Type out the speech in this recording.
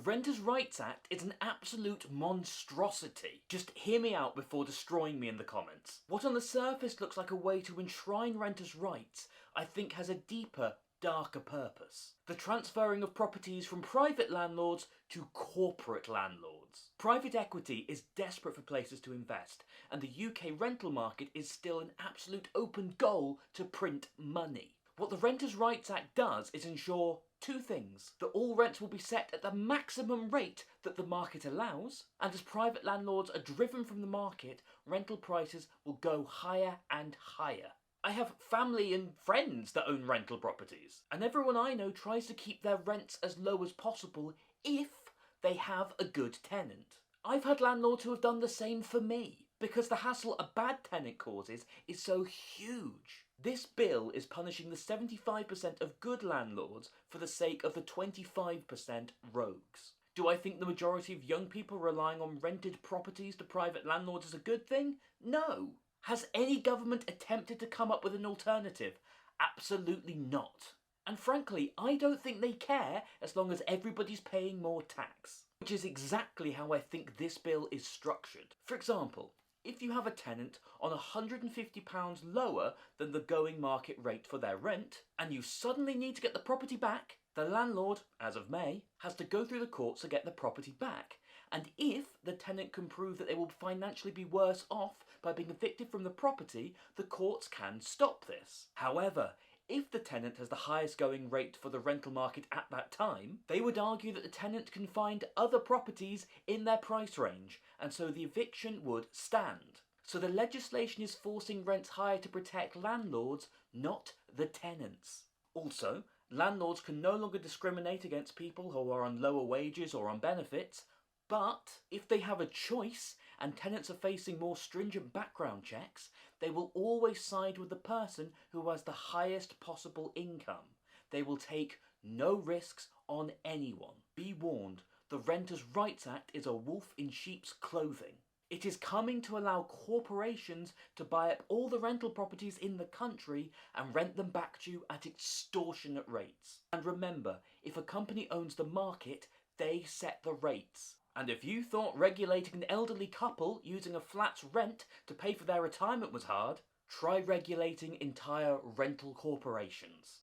Renters' Rights Act is an absolute monstrosity. Just hear me out before destroying me in the comments. What on the surface looks like a way to enshrine renters' rights, I think has a deeper, darker purpose. The transferring of properties from private landlords to corporate landlords. Private equity is desperate for places to invest, and the UK rental market is still an absolute open goal to print money. What the Renters' Rights Act does is ensure two things: that all rents will be set at the maximum rate that the market allows, and as private landlords are driven from the market, rental prices will go higher and higher. I have family and friends that own rental properties, and everyone I know tries to keep their rents as low as possible if they have a good tenant. I've had landlords who have done the same for me, because the hassle a bad tenant causes is so huge. This bill is punishing the 75% of good landlords for the sake of the 25% rogues. Do I think the majority of young people relying on rented properties to private landlords is a good thing? No. Has any government attempted to come up with an alternative? Absolutely not. And frankly, I don't think they care as long as everybody's paying more tax. Which is exactly how I think this bill is structured. For example, if you have a tenant on £150 lower than the going market rate for their rent, and you suddenly need to get the property back, the landlord, as of May, has to go through the courts to get the property back. And if the tenant can prove that they will financially be worse off by being evicted from the property, the courts can stop this. However, if the tenant has the highest going rate for the rental market at that time, they would argue that the tenant can find other properties in their price range, and so the eviction would stand. So the legislation is forcing rents higher to protect landlords, not the tenants. Also, landlords can no longer discriminate against people who are on lower wages or on benefits, but if they have a choice and tenants are facing more stringent background checks, they will always side with the person who has the highest possible income. They will take no risks on anyone. Be warned, the Renters' Rights Act is a wolf in sheep's clothing. It is coming to allow corporations to buy up all the rental properties in the country and rent them back to you at extortionate rates. And remember, if a company owns the market, they set the rates. And if you thought regulating an elderly couple using a flat rent to pay for their retirement was hard, try regulating entire rental corporations.